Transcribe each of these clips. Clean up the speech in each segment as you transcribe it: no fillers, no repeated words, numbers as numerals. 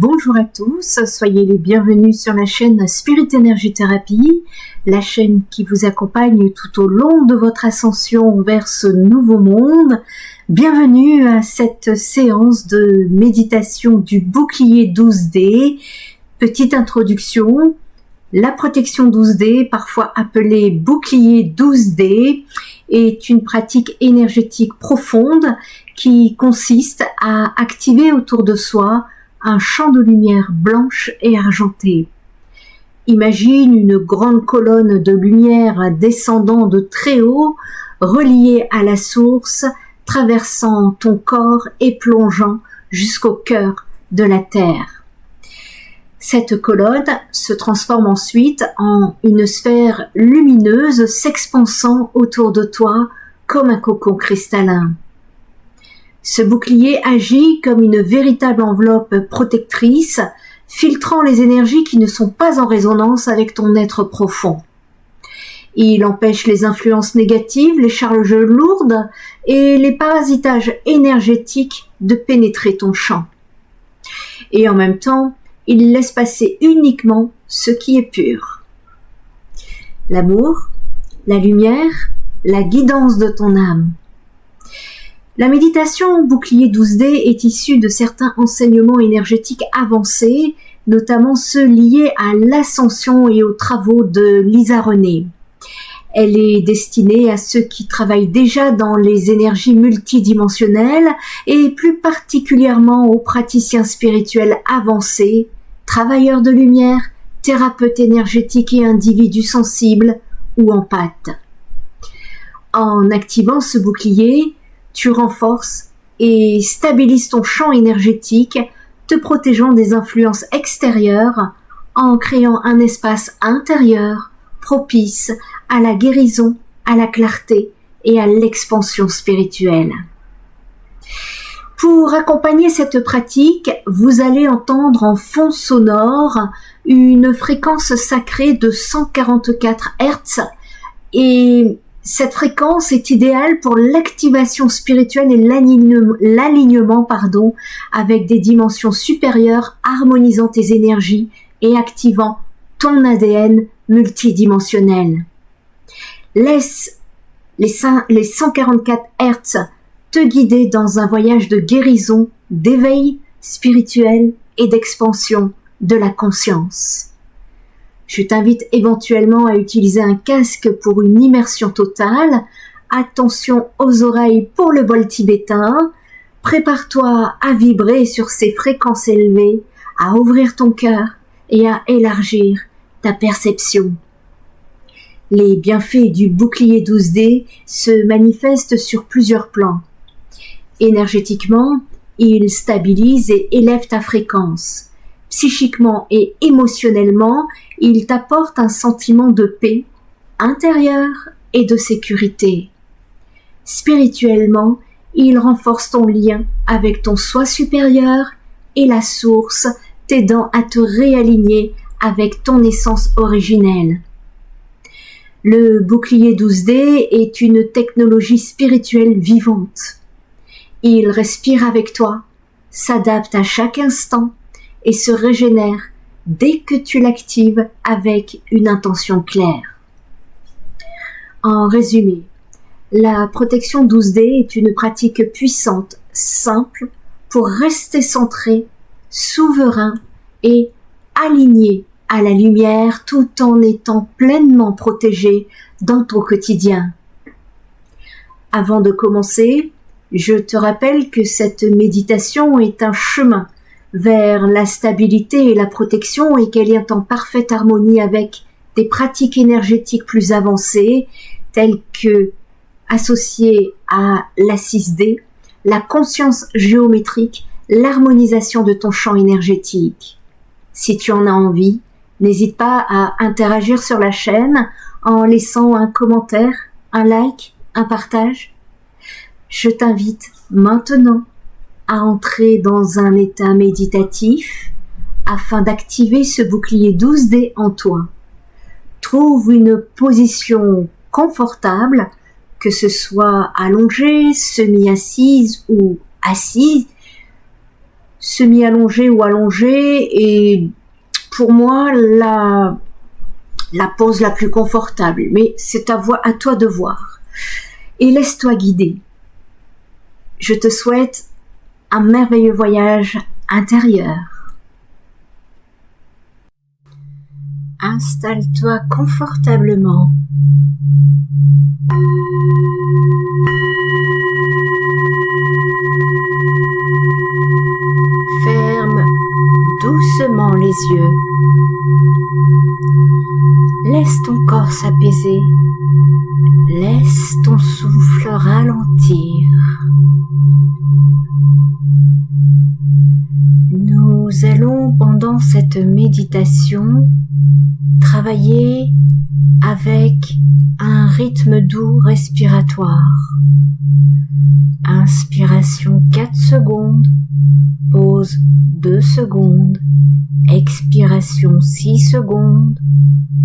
Bonjour à tous, soyez les bienvenus sur la chaîne Spirit Energy Therapy, la chaîne qui vous accompagne tout au long de votre ascension vers ce nouveau monde. Bienvenue à cette séance de méditation du bouclier 12D. Petite introduction, la protection 12D, parfois appelée bouclier 12D, est une pratique énergétique profonde qui consiste à activer autour de soi un champ de lumière blanche et argentée. Imagine une grande colonne de lumière descendant de très haut, reliée à la source, traversant ton corps et plongeant jusqu'au cœur de la Terre. Cette colonne se transforme ensuite en une sphère lumineuse s'expansant autour de toi comme un cocon cristallin. Ce bouclier agit comme une véritable enveloppe protectrice, filtrant les énergies qui ne sont pas en résonance avec ton être profond. Il empêche les influences négatives, les charges lourdes et les parasitages énergétiques de pénétrer ton champ. Et en même temps, il laisse passer uniquement ce qui est pur. L'amour, la lumière, la guidance de ton âme. La méditation bouclier 12D est issue de certains enseignements énergétiques avancés, notamment ceux liés à l'ascension et aux travaux de Lisa Renée. Elle est destinée à ceux qui travaillent déjà dans les énergies multidimensionnelles et plus particulièrement aux praticiens spirituels avancés, travailleurs de lumière, thérapeutes énergétiques et individus sensibles ou empathes. En activant ce bouclier, tu renforces et stabilises ton champ énergétique, te protégeant des influences extérieures en créant un espace intérieur propice à la guérison, à la clarté et à l'expansion spirituelle. Pour accompagner cette pratique, vous allez entendre en fond sonore une fréquence sacrée de 144 Hz et cette fréquence est idéale pour l'activation spirituelle et l'alignement avec des dimensions supérieures, harmonisant tes énergies et activant ton ADN multidimensionnel. Laisse les 144 Hz te guider dans un voyage de guérison, d'éveil spirituel et d'expansion de la conscience. Je t'invite éventuellement à utiliser un casque pour une immersion totale. Attention aux oreilles pour le bol tibétain. Prépare-toi à vibrer sur ces fréquences élevées, à ouvrir ton cœur et à élargir ta perception. Les bienfaits du bouclier 12D se manifestent sur plusieurs plans. Énergétiquement, il stabilise et élève ta fréquence. Psychiquement et émotionnellement, il t'apporte un sentiment de paix intérieure et de sécurité. Spirituellement, il renforce ton lien avec ton soi supérieur et la source, t'aidant à te réaligner avec ton essence originelle. Le bouclier 12D est une technologie spirituelle vivante. Il respire avec toi, s'adapte à chaque instant et se régénère dès que tu l'actives avec une intention claire. En résumé, la protection 12D est une pratique puissante, simple, pour rester centré, souverain et aligné à la lumière tout en étant pleinement protégé dans ton quotidien. Avant de commencer, je te rappelle que cette méditation est un chemin vers la stabilité et la protection et qu'elle est en parfaite harmonie avec des pratiques énergétiques plus avancées telles que associées à la 6D, la conscience géométrique, l'harmonisation de ton champ énergétique. Si tu en as envie, n'hésite pas à interagir sur la chaîne en laissant un commentaire, un like, un partage. Je t'invite maintenant à entrer dans un état méditatif afin d'activer ce bouclier 12D en toi. Trouve une position confortable, que ce soit allongée, semi-assise ou assise, semi-allongé ou allongé, et pour moi la pose la plus confortable, mais c'est à toi de voir. Et laisse-toi guider. Je te souhaite un merveilleux voyage intérieur. Installe-toi confortablement. Ferme doucement les yeux. Laisse ton corps s'apaiser. Laisse ton souffle ralentir. Nous allons pendant cette méditation travailler avec un rythme doux respiratoire. Inspiration 4 secondes, pause 2 secondes, expiration 6 secondes,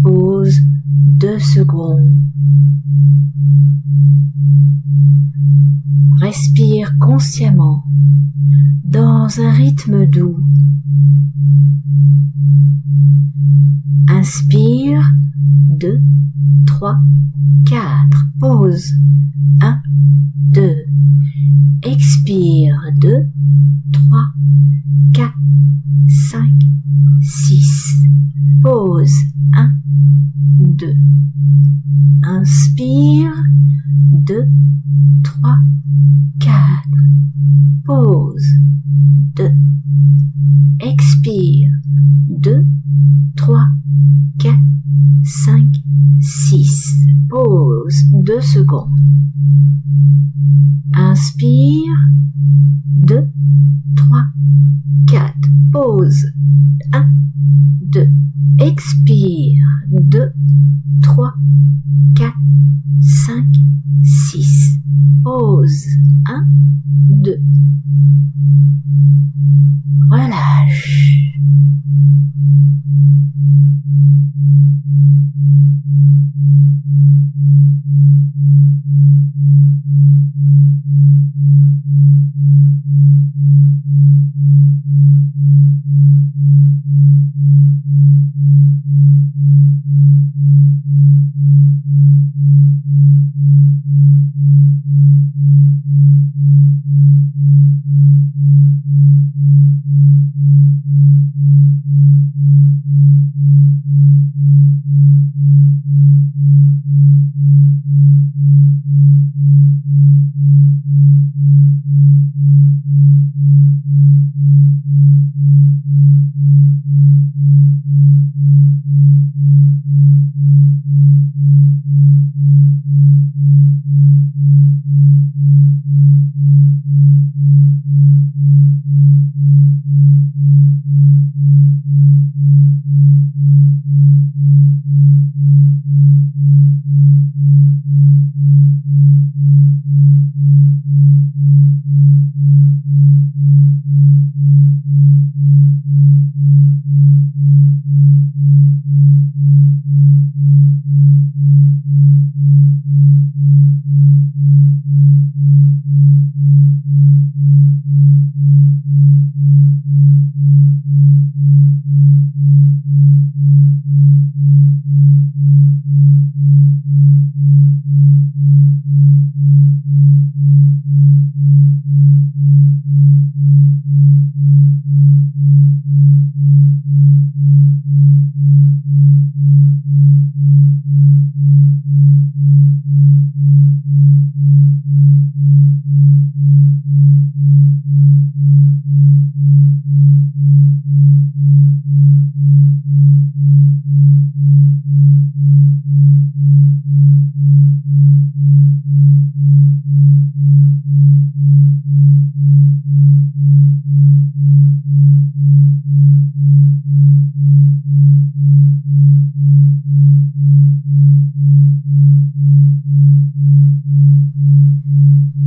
pause 2 secondes. Respire consciemment dans un rythme doux. Inspire 2, 3, 4, pause 1, 2. Expire 2, 3, 4, 5, 6. Pause 1, 2. Inspire 2, 3, 4. Pause 2. Expire 2, 3, 4, 5, 6. Pause 2 secondes. Inspire 2, 3, 4. Pause 1, 2. Expire 2, 3, 4, 5, 6. Pause 1, 2. Relâche.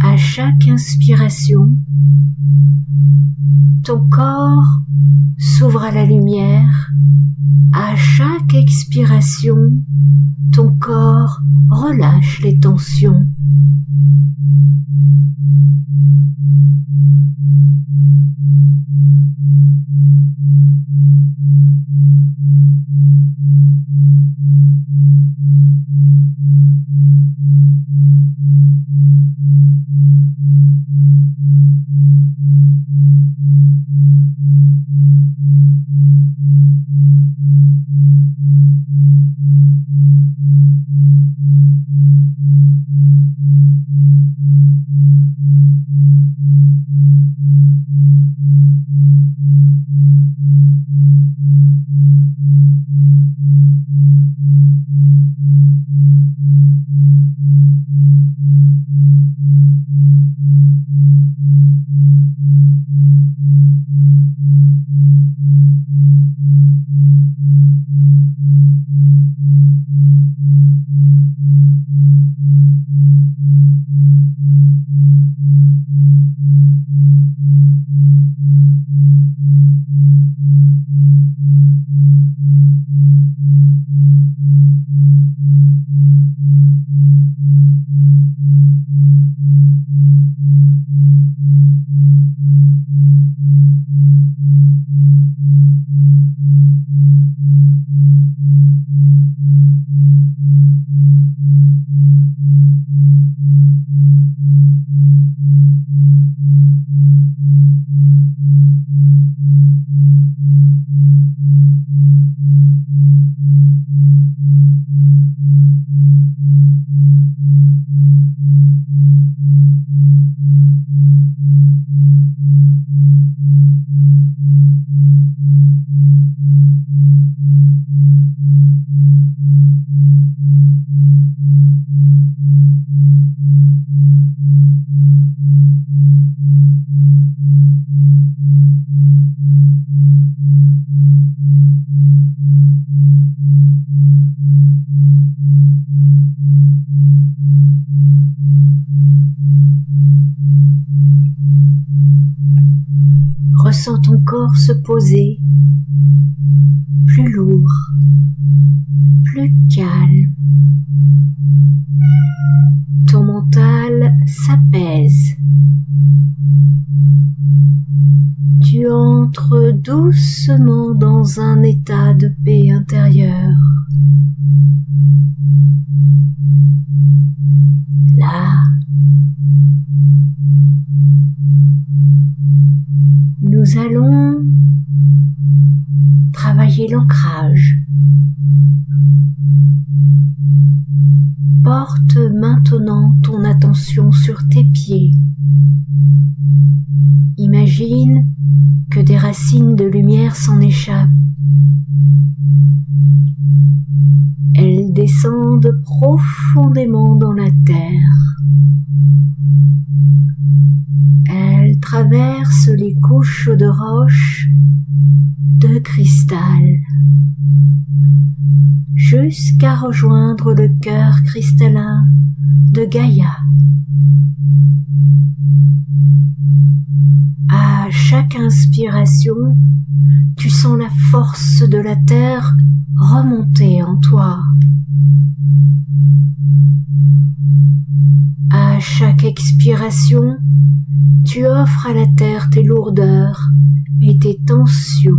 À chaque inspiration, ton corps s'ouvre à la lumière. À chaque expiration, ton corps relâche les tensions. sens ton corps se poser, plus lourd, plus calme. Ton mental s'apaise. Tu entres doucement dans un état de paix intérieure. Là, nous allons travailler l'ancrage. Porte maintenant ton attention sur tes pieds. Imagine que des racines de lumière s'en échappent. Elles descendent profondément dans la terre. Elles traversent les couches de roches, de cristal, jusqu'à rejoindre le cœur cristallin de Gaïa. À chaque inspiration, tu sens la force de la terre remonter en toi. À chaque expiration, tu offres à la terre tes lourdeurs et tes tensions.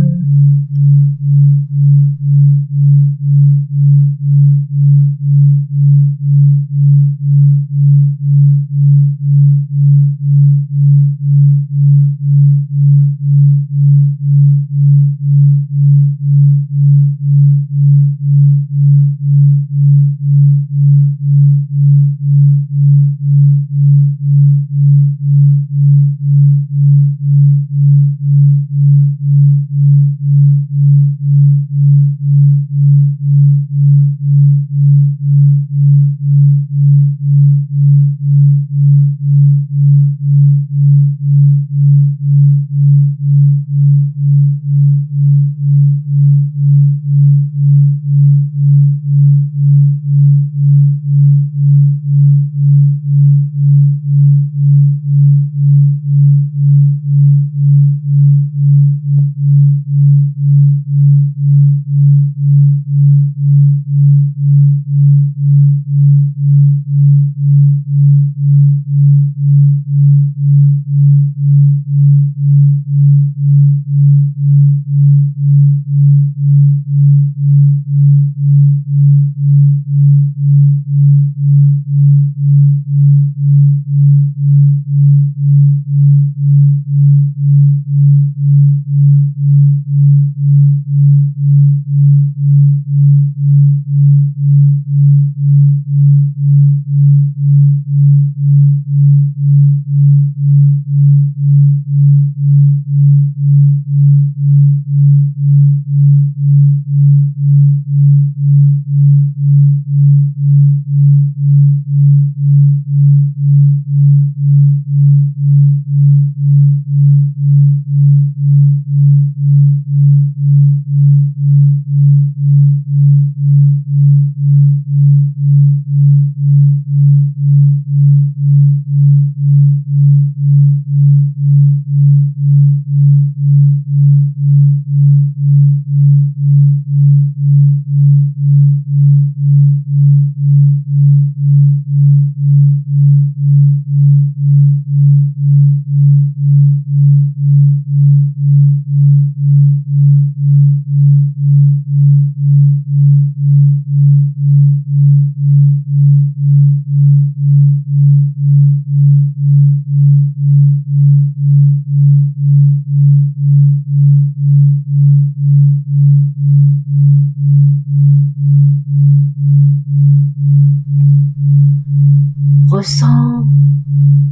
Ressens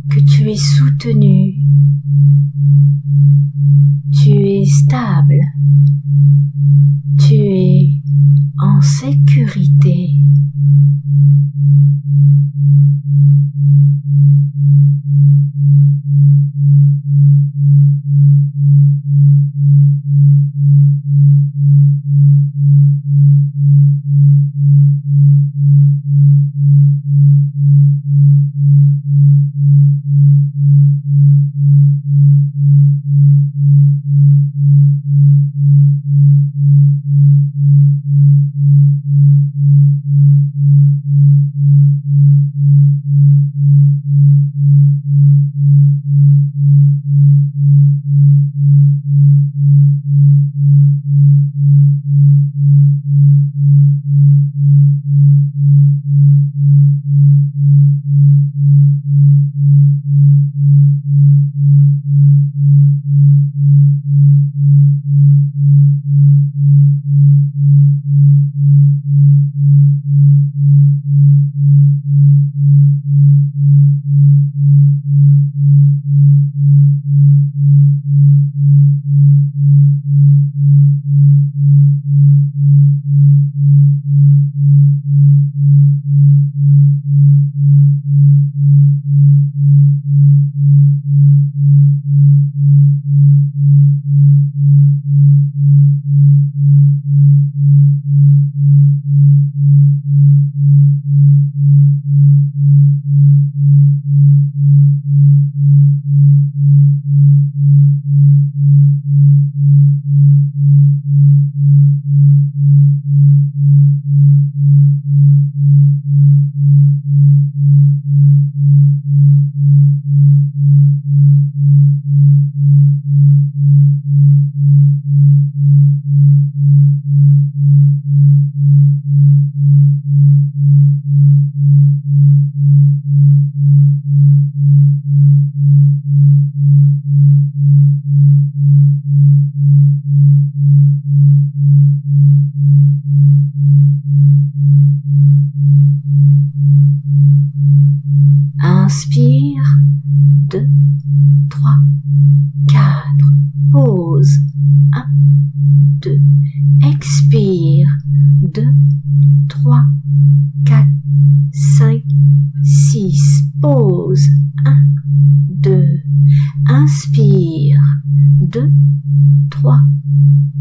que tu es soutenu, tu es stable, tu es en sécurité. 2, 3,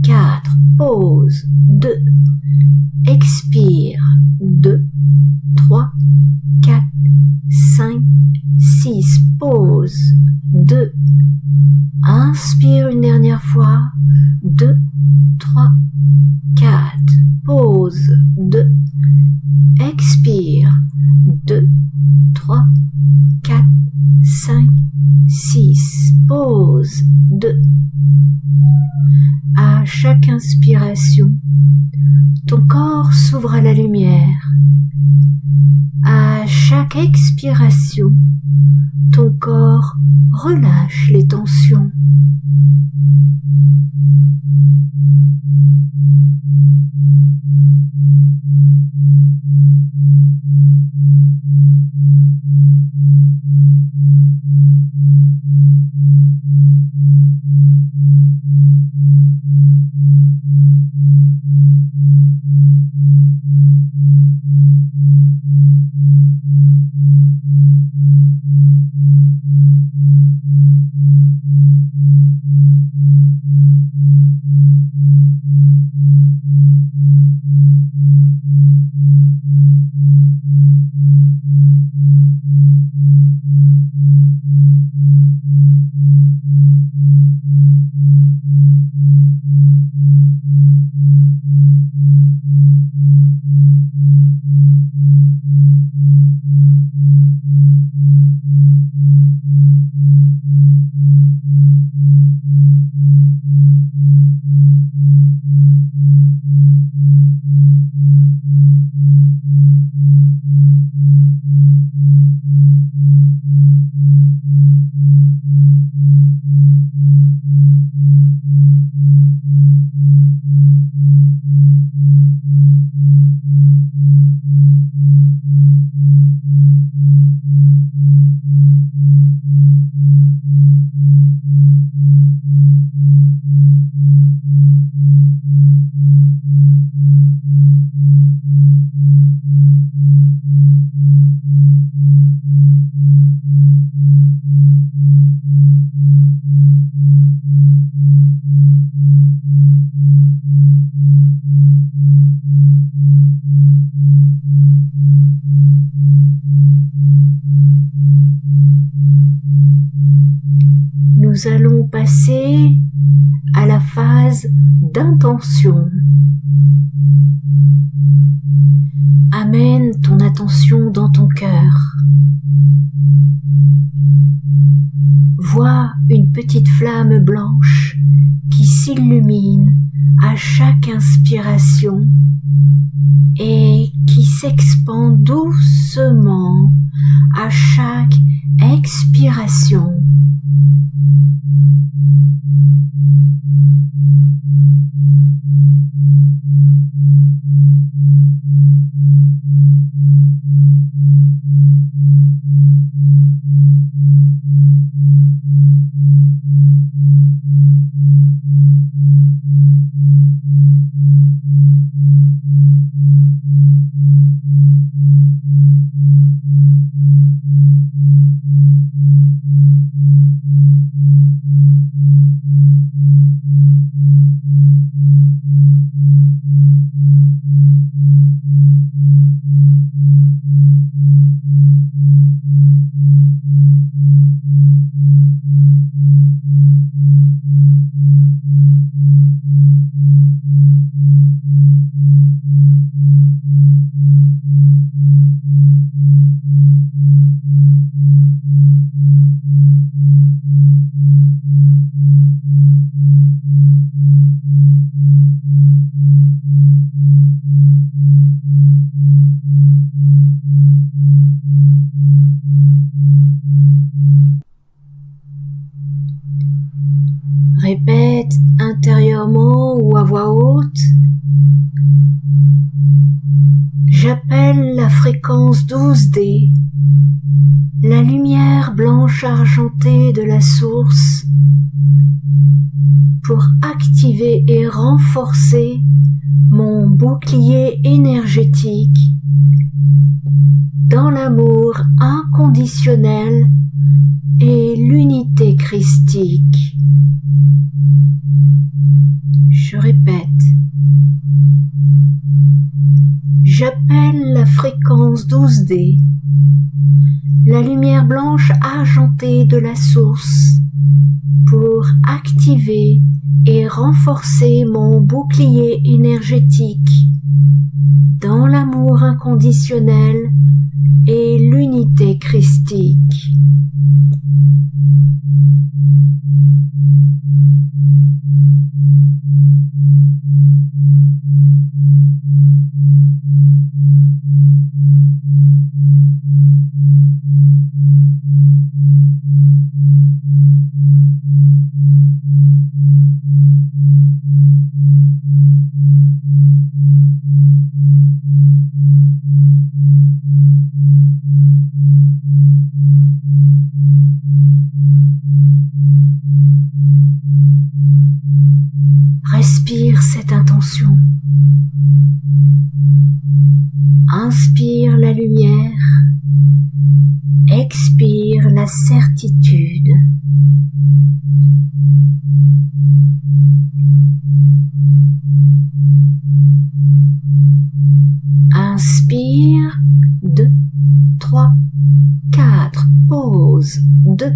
4, pause, 2, expire, 2, 3, 4, 5, 6, pause, 2, inspire une dernière fois, 2, 3, 4, pause, 2, expire, 2, 3, 4, 5, 6, pause, 2. À chaque inspiration, ton corps s'ouvre à la lumière. À chaque expiration, ton corps relâche les tensions. Nous allons passer à la phase d'intention. Amène ton attention dans ton cœur. Vois une petite flamme blanche qui s'illumine à chaque inspiration et qui s'expand doucement à chaque expiration. Répète intérieurement ou à voix haute: j'appelle la fréquence 12D, la lumière blanche argentée de la source, pour activer et renforcer mon bouclier énergétique dans l'amour inconditionnel et l'unité créative. christique. Je répète. J'appelle la fréquence 12D, la lumière blanche argentée de la source, pour activer et renforcer mon bouclier énergétique dans l'amour inconditionnel et l'unité christique. Respire cette intention. Inspire la lumière, expire la certitude. Inspire, 2, 3, 4, pause, 2,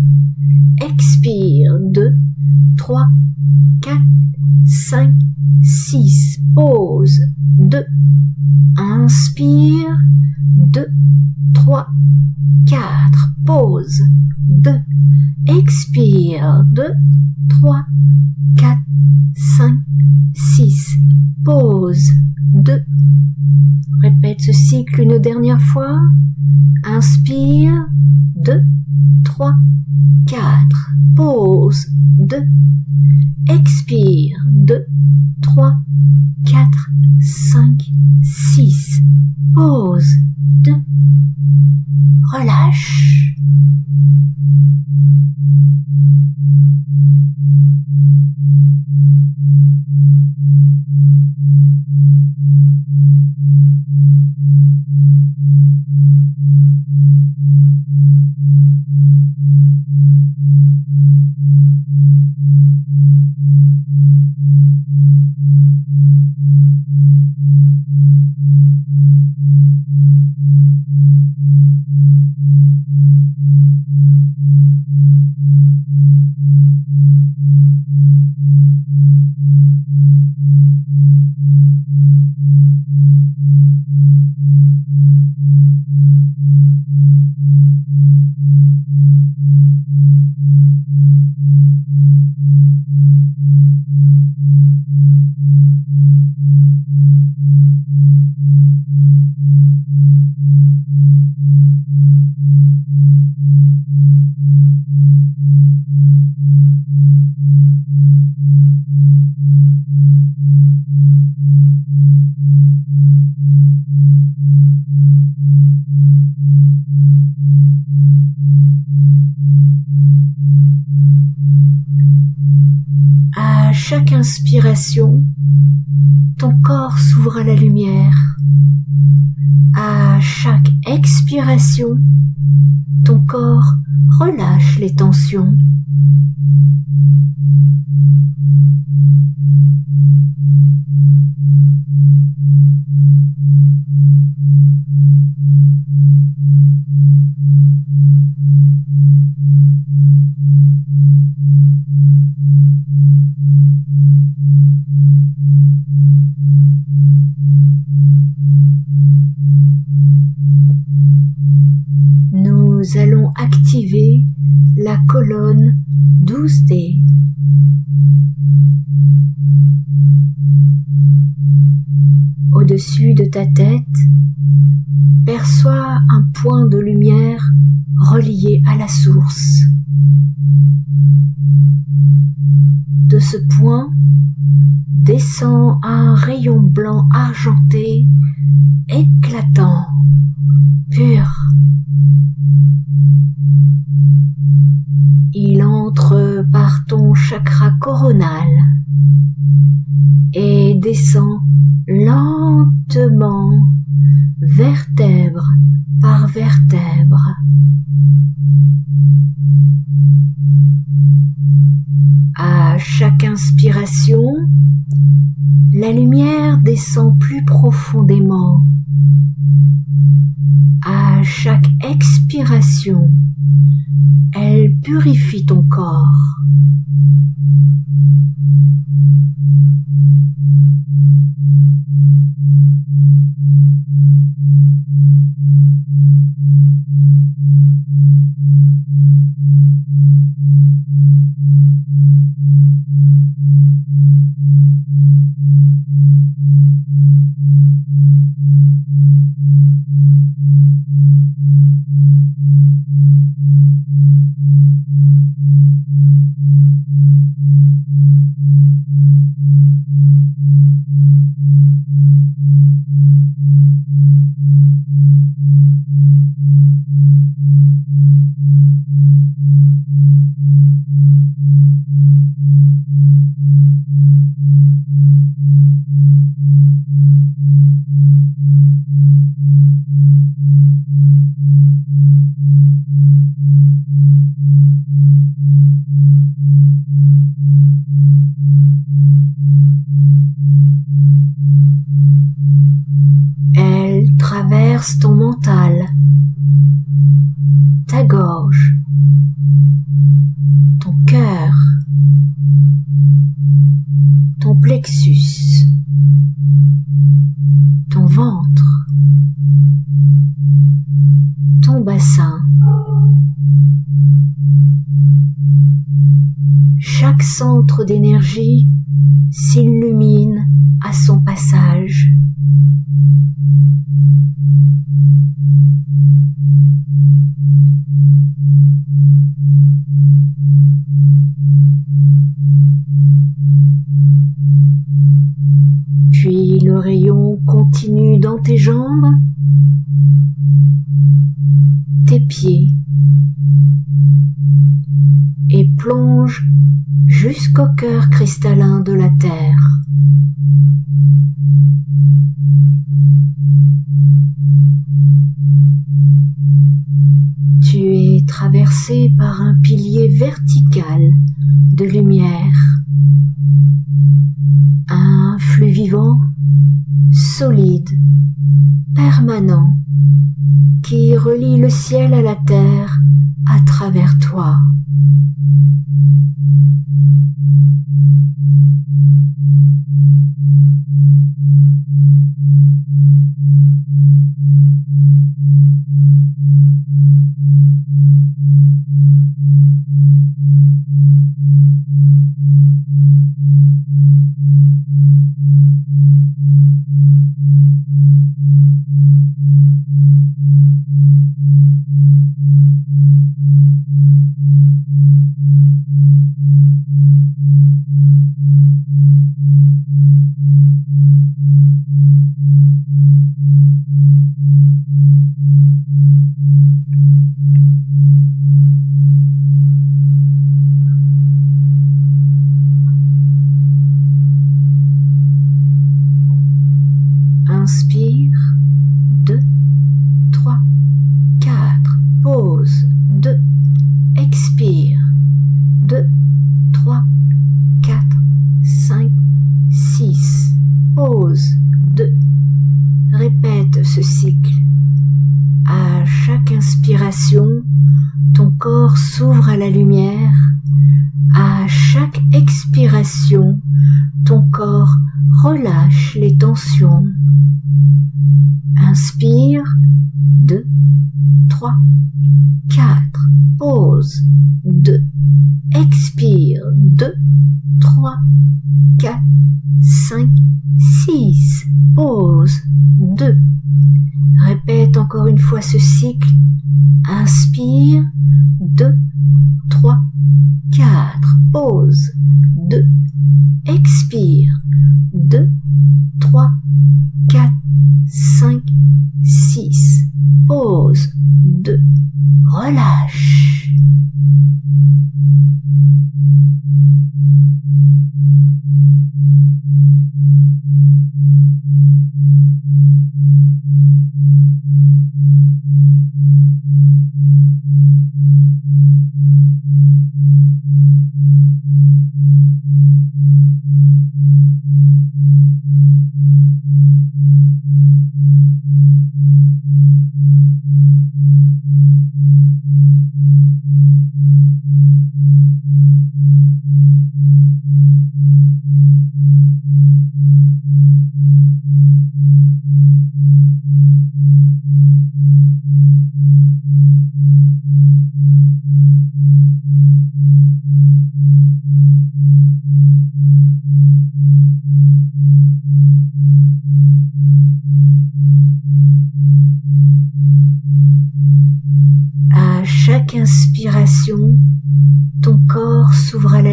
expire, 2, 3, 4, 5, 6, pause, 2, inspire, 2, 3, 4, pause, 2, expire, 2, 3, 4, 5, 6, pause, 2. Répète ce cycle une dernière fois. Inspire, 2, 3, 4, pause, 2, expire, 2, 3, 4, 5, 6, pause, 2, relâche. À chaque inspiration, ton corps s'ouvre à la lumière. À chaque expiration, ton corps relâche les tensions. Nous allons activer la colonne 12D. Au-dessus de ta tête, perçois un point de lumière relié à la source. De ce point, descend un rayon blanc argenté, éclatant, pur. Il entre par ton chakra coronal et descend lentement, vertèbre par vertèbre. À chaque inspiration, la lumière descend plus profondément. À chaque expiration, elle purifie ton corps. Elle traverse ton mental, ta gorge, ton cœur, ton plexus, ton ventre, ton bassin. Chaque centre d'énergie s'illumine à son passage. Puis le rayon continue dans tes jambes, tes pieds, et plonge jusqu'au cœur cristallin de la Terre. Tu es traversé par un pilier vertical de lumière, un flux vivant, solide, permanent, qui relie le ciel à la terre à travers toi. Inspire, 2, 3, 4, pause, 2, expire, 2, 3, 4, 5, 6, pause, 2. Répète ce cycle. À chaque inspiration, ton corps s'ouvre à la lumière. À chaque expiration, ton corps relâche les tensions. Inspire, 2, 3, 4, pause, 2, expire, 2, 3, 4, 5, 6, pause, 2. Répète encore une fois ce cycle. Inspire, 2, 3, 4, pause, 2, expire, 2, 3, 4, 5, 6, pause, 2, relâche.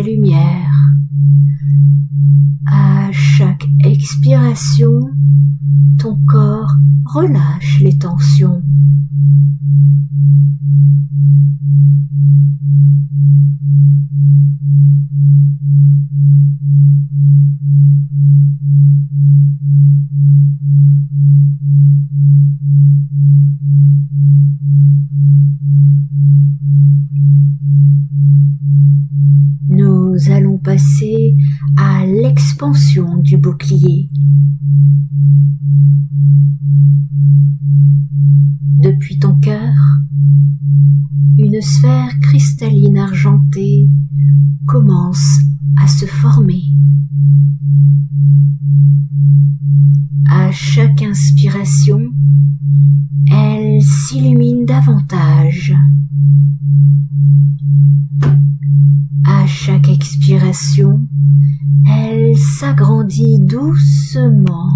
la lumière. À chaque expiration, ton corps relâche les tensions. Nous allons passer à l'expansion du bouclier. Depuis ton cœur, une sphère cristalline argentée commence à se former. À chaque inspiration, elle s'illumine davantage. À chaque expiration, elle s'agrandit doucement.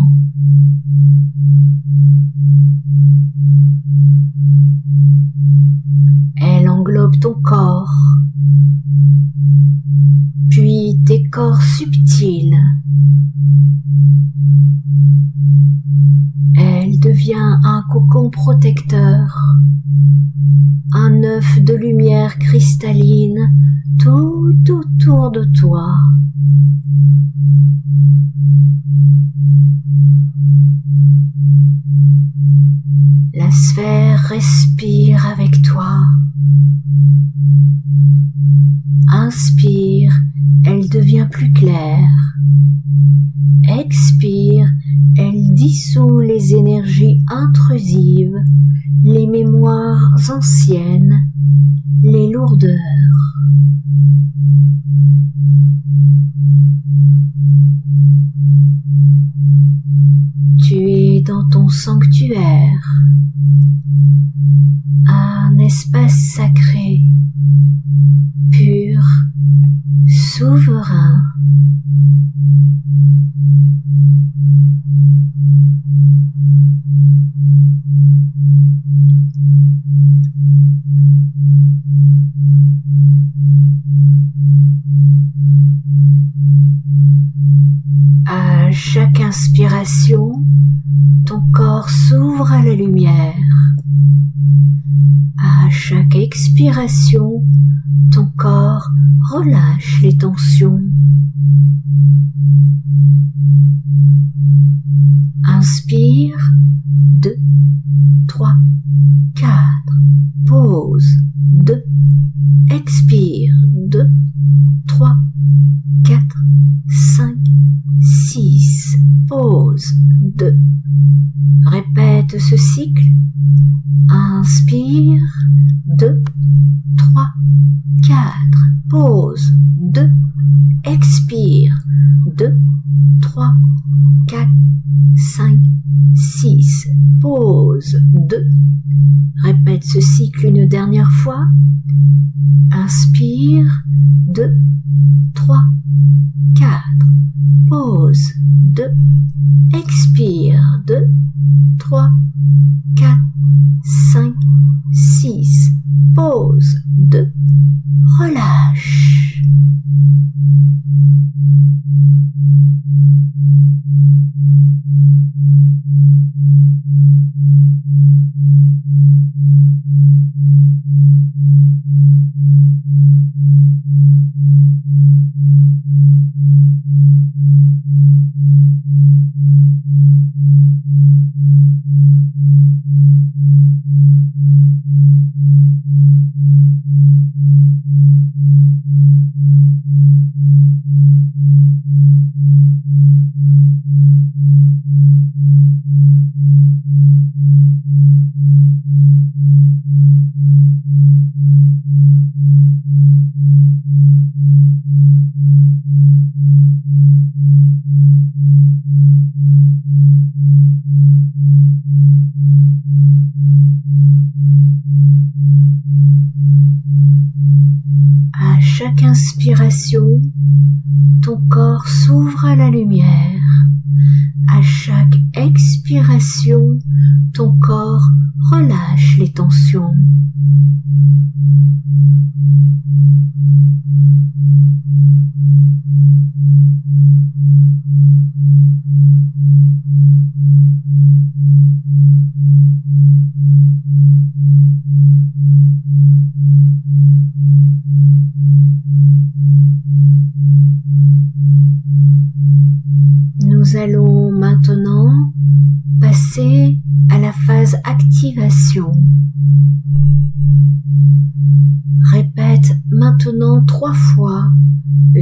Elle englobe ton corps, puis tes corps subtils. Elle devient un cocon protecteur, un œuf de lumière cristalline tout autour de toi. La sphère respire avec toi. Inspire, elle devient plus claire. Expire, elle dissout les énergies intrusives, les mémoires anciennes, les lourdeurs. Tu es dans ton sanctuaire, un espace sacré, pur, souverain. À chaque inspiration, ton corps s'ouvre à la lumière. À chaque expiration, ton corps relâche les tensions. Inspire, 2, 3, 4, pause, 2, expire, 2, 3, 4, 5, 6, pause, 2. Répète ce cycle. Inspire, 2, 3, 4, pause, 2, expire, 2, 3, 4, 5, 6, pause, 2. Répète ce cycle une dernière fois. Inspire, 2, 3, 4, pause, 2, expire, 2, 3, 4, 5, 6, pause, 2, relâche. À chaque inspiration, ton corps s'ouvre à la lumière. À chaque expiration, ton corps relâche les tensions.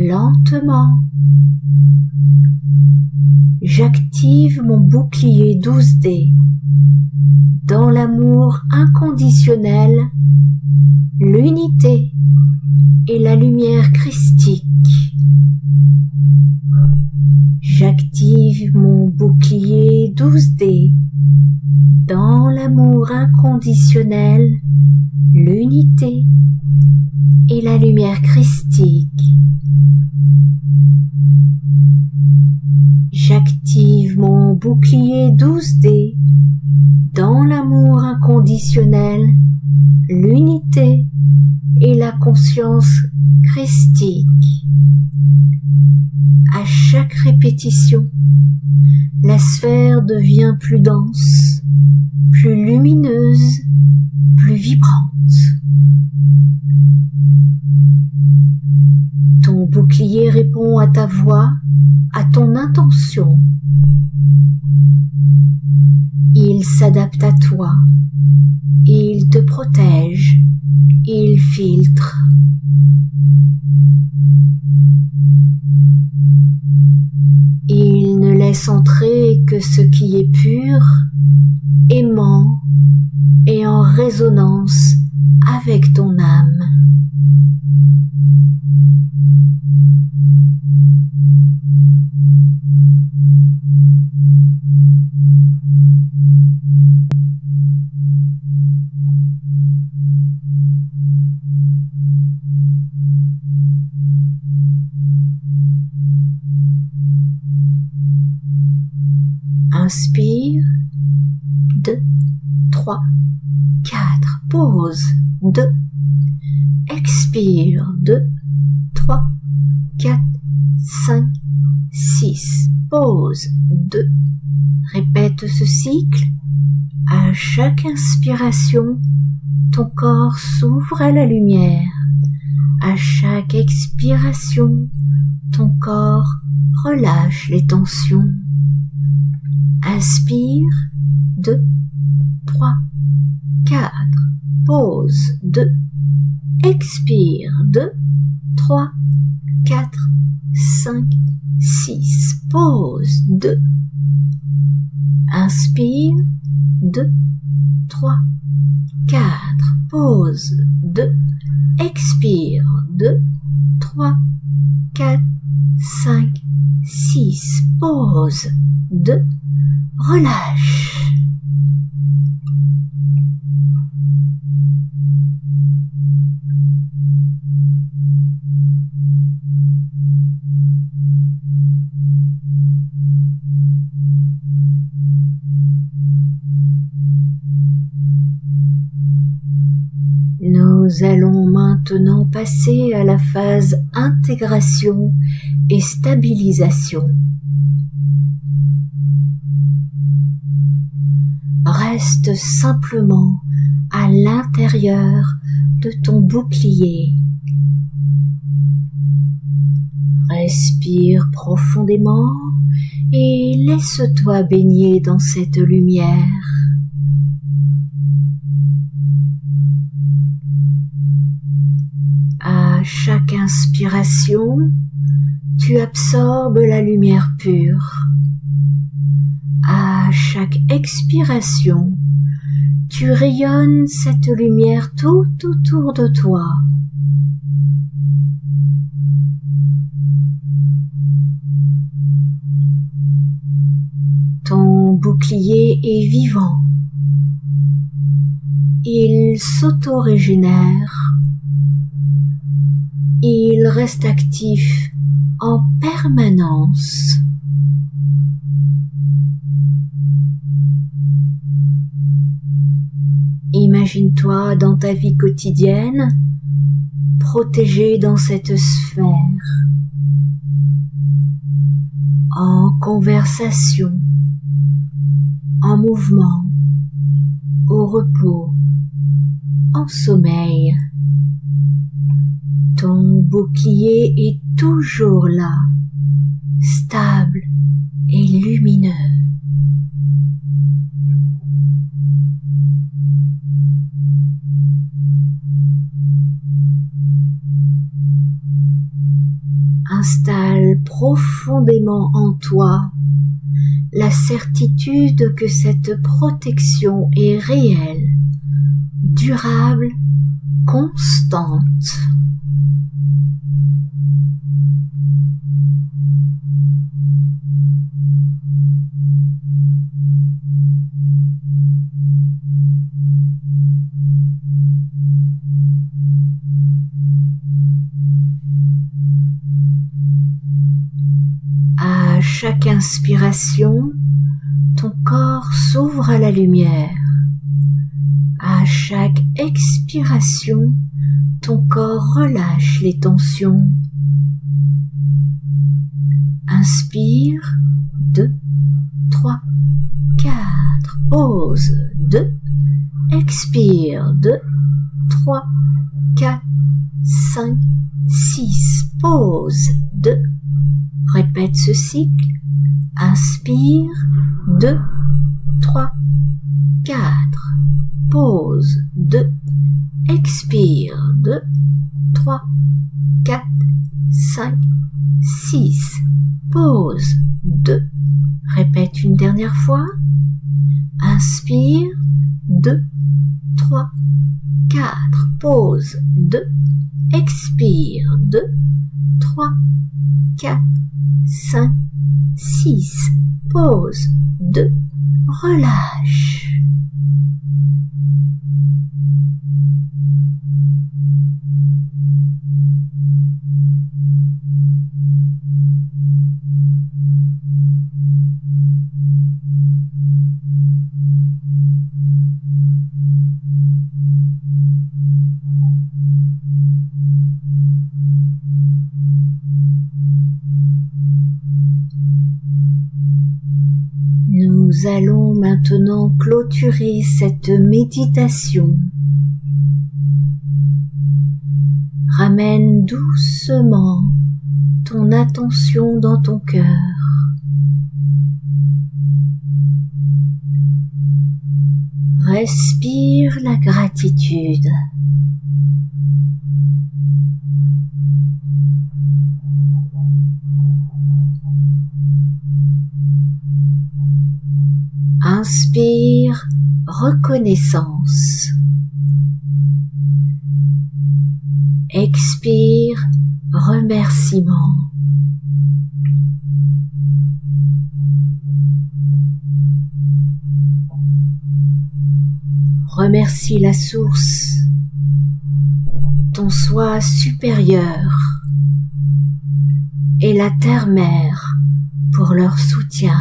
Lentement, j'active mon bouclier 12D dans l'amour inconditionnel, l'unité et la lumière christique. J'active mon bouclier 12D dans l'amour inconditionnel, l'unité et la lumière christique. J'active mon bouclier 12D dans l'amour inconditionnel, l'unité et la conscience christique. À chaque répétition, la sphère devient plus dense, plus lumineuse, plus vibrante. Ton bouclier répond à ta voix, à ton intention. Il s'adapte à toi, il te protège, il filtre. Il ne laisse entrer que ce qui est pur, aimant et en résonance avec ton âme. Inspire, 2, 3, 4, pause, 2, expire, 2, 3, 4, 5, 6, pause, 2. Répète ce cycle. À chaque inspiration, ton corps s'ouvre à la lumière. À chaque expiration, ton corps relâche les tensions. Inspire, 2, 3, 4, pause, 2, expire, 2, 3, 4, 5, 6, pause, 2, inspire, 2, 3, 4, pause, 2, expire, 2, 3, 4, 5, 6, pause, 2, relâche. Nous allons maintenant passer à la phase intégration et stabilisation. Reste simplement à l'intérieur de ton bouclier. Respire profondément et laisse-toi baigner dans cette lumière. À chaque inspiration, tu absorbes la lumière pure. À chaque expiration, tu rayonnes cette lumière tout autour de toi. Ton bouclier est vivant. Il s'auto-régénère. Il reste actif en permanence. Imagine-toi dans ta vie quotidienne, protégé dans cette sphère, en conversation, en mouvement, au repos, en sommeil. Ton bouclier est toujours là, stable et lumineux. Installe profondément en toi la certitude que cette protection est réelle, durable, constante. À chaque inspiration, ton corps s'ouvre à la lumière. À chaque expiration, ton corps relâche les tensions. Inspire, 2, 3, 4, pause, 2, expire, 2, 3, 4, 5, 6, pause, 2. Répète ce cycle. Inspire, 2, 3, 4, pause, 2, expire, 2, 3, 4, 5, 6, pause, 2. Répète une dernière fois. Inspire, 2, 3, 4, pause, 2, expire, 2, 3, 4, 5, 6, pause, 2, relâche. Nous allons maintenant clôturer cette méditation. Ramène doucement ton attention dans ton cœur. Respire la gratitude. Inspire reconnaissance. Expire remerciement. Remercie la source, ton soi supérieur et la terre-mère pour leur soutien.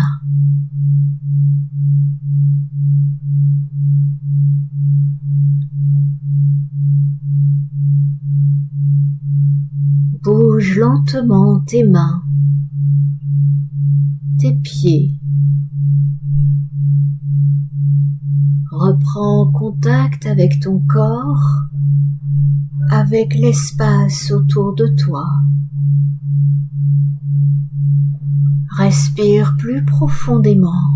Bouge lentement tes mains, tes pieds. Reprends contact avec ton corps, avec l'espace autour de toi. Respire plus profondément.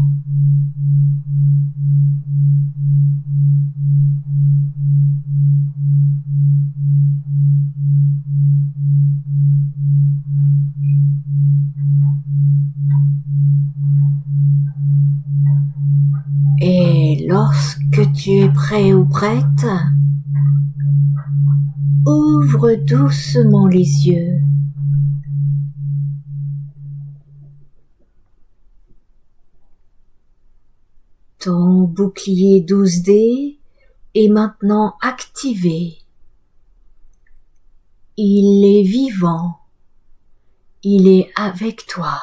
Et lorsque tu es prêt ou prête, ouvre doucement les yeux. Ton bouclier 12D est maintenant activé. Il est vivant. Il est avec toi.